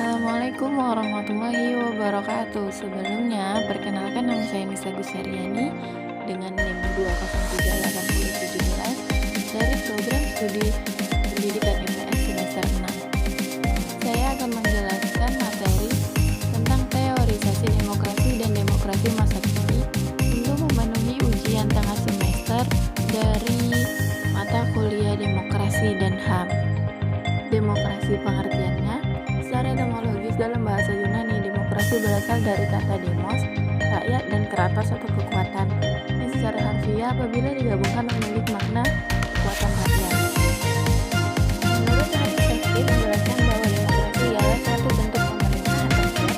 Assalamualaikum warahmatullahi wabarakatuh. Sebelumnya, perkenalkan nama saya Nisa Gusyariani dengan NIM 2038017 dari program studi pendidikan IPS semester 6. Saya akan menjelaskan materi tentang teorisasi demokrasi dan demokrasi masa kini untuk memenuhi ujian tengah semester dari mata kuliah Demokrasi dan HAM. Demokrasi pengertiannya secara etimologis dalam bahasa Yunani, demokrasi berasal dari kata demos, rakyat, dan kratos atau kekuatan, yang secara harfiah apabila digabungkan memiliki makna kekuatan rakyat. Menurut Aristoteles menjelaskan bahwa demokrasi ialah suatu bentuk pemerintahan rakyat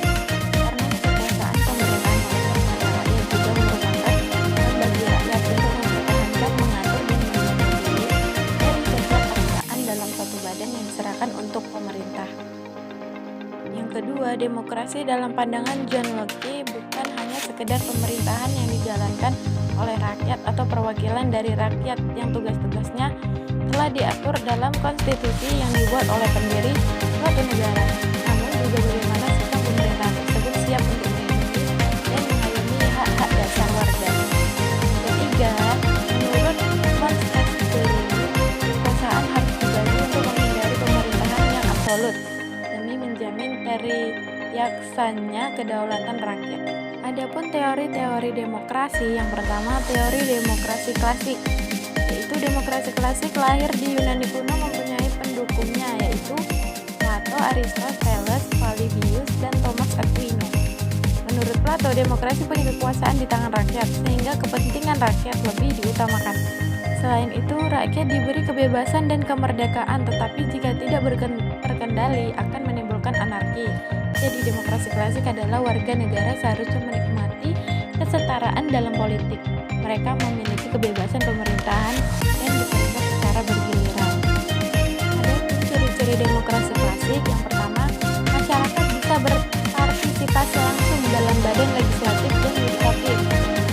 karena kekuasaan pemerintahan oleh rakyat juga merupakan hak bagi rakyat untuk mempertahankan, mengatur, dan melindungi diri dari setiap paksaan dalam suatu badan yang diserahkan untuk pemerintah. Yang kedua, demokrasi dalam pandangan John Locke bukan hanya sekedar pemerintahan yang dijalankan oleh rakyat atau perwakilan dari rakyat yang tugas-tugasnya telah diatur dalam konstitusi yang dibuat oleh pendiri suatu negara, namun juga bagaimana sistem pemerintahan tersebut siap untuk melindungi dan mengayomi hak-hak dasar warga. Ketiga, menurut Montesquieu, kekuasaan harus dibagi untuk menghindari pemerintahan yang absolut demi menjamin teriaksannya kedaulatan rakyat. Adapun teori-teori demokrasi, yang pertama teori demokrasi klasik, yaitu demokrasi klasik lahir di Yunani kuno mempunyai pendukungnya yaitu Plato, Aristoteles, Polybius, dan Thomas Aquino. Menurut Plato, demokrasi punya kekuasaan di tangan rakyat sehingga kepentingan rakyat lebih diutamakan. Selain itu, rakyat diberi kebebasan dan kemerdekaan, tetapi jika tidak terkendali akan menimbulkan anarki. Jadi demokrasi klasik adalah warga negara seharusnya menikmati kesetaraan dalam politik. Mereka memiliki kebebasan pemerintahan dan diperintah secara bergiliran. Ada ciri-ciri demokrasi klasik. Yang pertama, masyarakat bisa berpartisipasi langsung dalam badan legislatif dan yudikatif.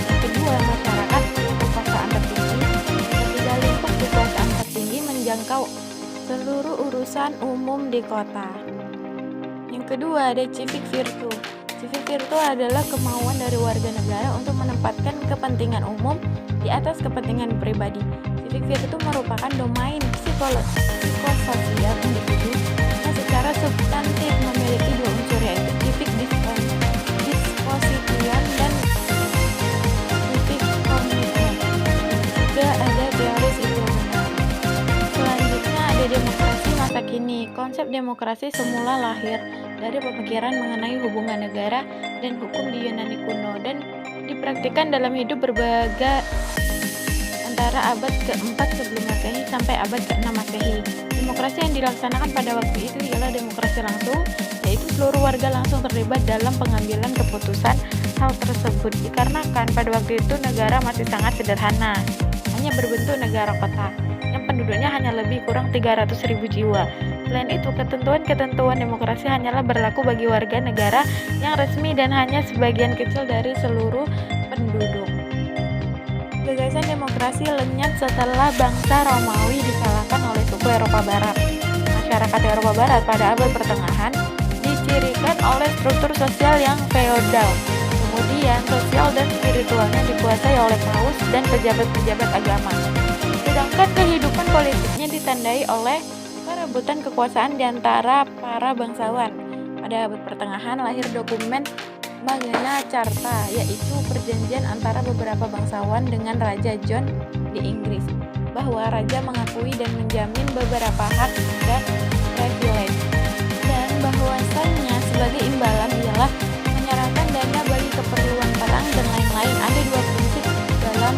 Yang kedua, masyarakat punya kekuasaan tertinggi. Ketiga, lingkup kekuasaan tertinggi menjangkau seluruh urusan umum di kota. Yang kedua, ada civic virtue. Civic virtue adalah kemauan dari warga negara untuk menempatkan kepentingan umum di atas kepentingan pribadi. Civic virtue merupakan domain psikososial individu yang secara substantif memiliki dua unsur yaitu civic disposition dan civic commitment. Juga ada teori psikomotorik. Selanjutnya ada demokrasi masa kini. Konsep demokrasi semula lahir dari pemikiran mengenai hubungan negara dan hukum di Yunani kuno dan dipraktikkan dalam hidup berbagai antara abad ke-4 sebelum Masehi sampai abad ke-6 Masehi. Demokrasi yang dilaksanakan pada waktu itu ialah demokrasi langsung, yaitu seluruh warga langsung terlibat dalam pengambilan keputusan. Hal tersebut dikarenakan pada waktu itu negara masih sangat sederhana, hanya berbentuk negara kota yang penduduknya hanya lebih kurang 300.000 jiwa. Selain itu, ketentuan-ketentuan demokrasi hanyalah berlaku bagi warga negara yang resmi dan hanya sebagian kecil dari seluruh penduduk. Gagasan demokrasi lenyap setelah bangsa Romawi dikalahkan oleh suku Eropa Barat. Masyarakat Eropa Barat pada abad pertengahan dicirikan oleh struktur sosial yang feodal. Kemudian, sosial dan spiritualnya dikuasai oleh paus dan pejabat-pejabat agama. Sedangkan kehidupan politiknya ditandai oleh perebutan kekuasaan di antara para bangsawan. Pada abad pertengahan lahir dokumen Magna Carta, yaitu perjanjian antara beberapa bangsawan dengan Raja John di Inggris, bahwa raja mengakui dan menjamin beberapa hak dan privilege, dan bahwasannya sebagai imbalan ialah menyerahkan dana bagi keperluan perang dan lain-lain. Ada dua prinsip dalam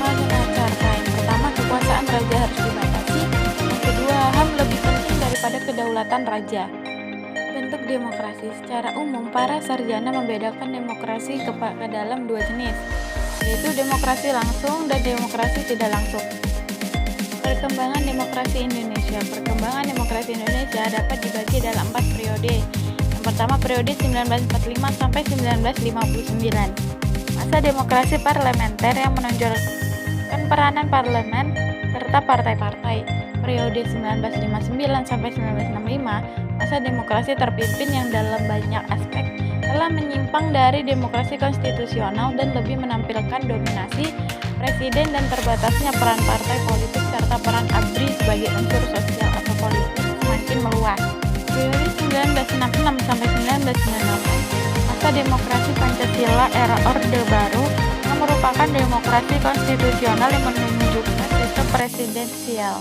Magna Carta. Yang pertama, kekuasaan raja harus dibatasi. Yang kedua, HAM lebih penting daripada kedaulatan raja. Bentuk demokrasi. Secara umum, para sarjana membedakan demokrasi ke dalam dua jenis, yaitu demokrasi langsung dan demokrasi tidak langsung. Perkembangan demokrasi Indonesia. Perkembangan demokrasi Indonesia dapat dibagi dalam 4 periode. Yang pertama, periode 1945 sampai 1959. Masa demokrasi parlementer yang menonjolkan peranan parlemen serta partai-partai. periode 1959 sampai 1965, masa demokrasi terpimpin yang dalam banyak aspek telah menyimpang dari demokrasi konstitusional dan lebih menampilkan dominasi presiden dan terbatasnya peran partai politik serta peran ABRI sebagai unsur sosial atau politik semakin meluas. Periode 1966 sampai 1998, masa demokrasi Pancasila era Orde Baru yang merupakan demokrasi konstitusional yang menunjukkan sistem presidensial.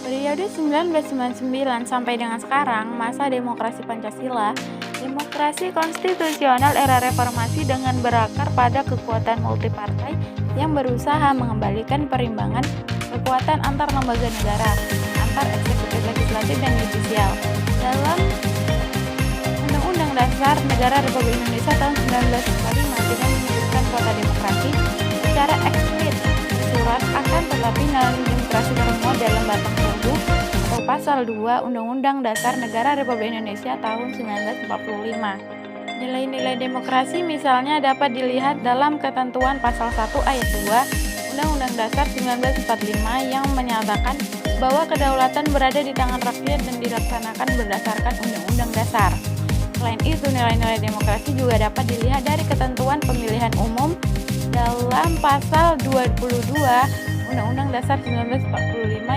Periode 1999 sampai dengan sekarang, masa demokrasi Pancasila, demokrasi konstitusional era reformasi dengan berakar pada kekuatan multipartai yang berusaha mengembalikan perimbangan kekuatan antar lembaga negara, antar eksekutif, legislatif, dan yudisial. Dalam Undang-Undang Dasar Negara Republik Indonesia tahun 1945 dengan menyebutkan kota demokrasi secara eksplisit surat akan tetapi dalam demokrasi termuat dalam batang tubuh atau pasal 2 Undang-Undang Dasar Negara Republik Indonesia tahun 1945. Nilai-nilai demokrasi misalnya dapat dilihat dalam ketentuan pasal 1 ayat 2 Undang-Undang Dasar 1945 yang menyatakan bahwa kedaulatan berada di tangan rakyat dan dilaksanakan berdasarkan Undang-Undang Dasar. Selain itu, nilai-nilai demokrasi juga dapat dilihat dari ketentuan pemilihan umum dalam pasal 22 Undang-Undang Dasar 1945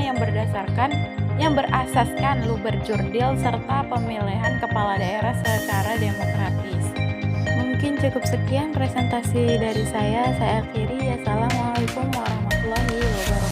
yang berasaskan luber-jurdil serta pemilihan kepala daerah secara demokratis. Mungkin cukup sekian presentasi dari saya akhiri. Assalamualaikum warahmatullahi wabarakatuh.